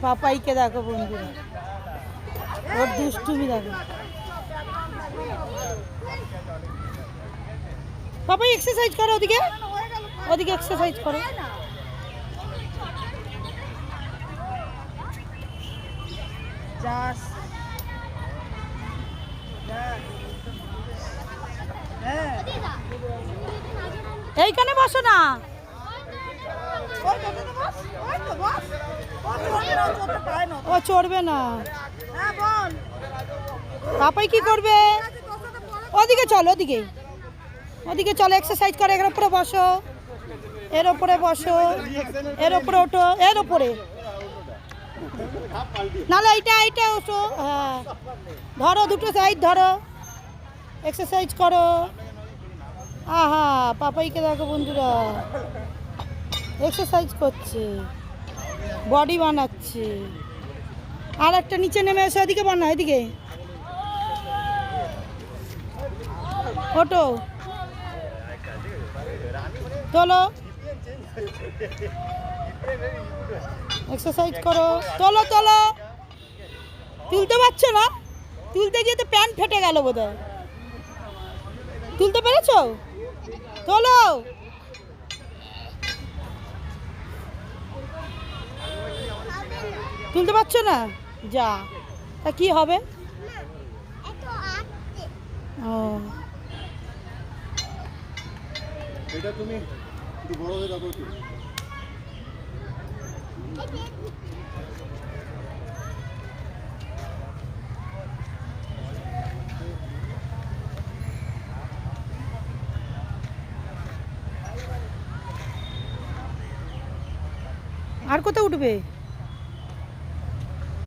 পাপাইকে দেখো বন্ধুরা, ওর দুষ্টুমি দেখো। পাপাই এক্সারসাইজ করো, ওদিকে ওদিকে এক্সারসাইজ করো। এইখানে বসো না, ও চড়বে না। পাপাই কি করবে? ওদিকে চলো, ওদিকে ওদিকে চলো, এক্সারসাইজ করো। এর উপরে বসো, এর উপরে বসো, এর উপরে ওঠো, এর উপরে নাহলে এইটা এইটা ওঠো। হ্যাঁ ধরো, দুটো সাইড ধরো, এক্সারসাইজ করো। আহা পাপাইকে দেখো বন্ধুরা, এক্সারসাইজ করছে, বডি বানাচ্ছে। আর একটা নিচে নেমে এসে ওদিকে বানা, এদিকে ওটো তোলো, এক্সারসাইজ করো। তোলো তোলো, তুলতে পারছো না? তুলতে গিয়ে তো প্যান্ট ফেটে গেল বোধহয়। তুলতে পেরেছো? তোলো। তুলতে পারছো না? যা, তা কি হবে? ও এটা তুমি একটু বড় হয়ে যাবো। আর কোথাও উঠবে?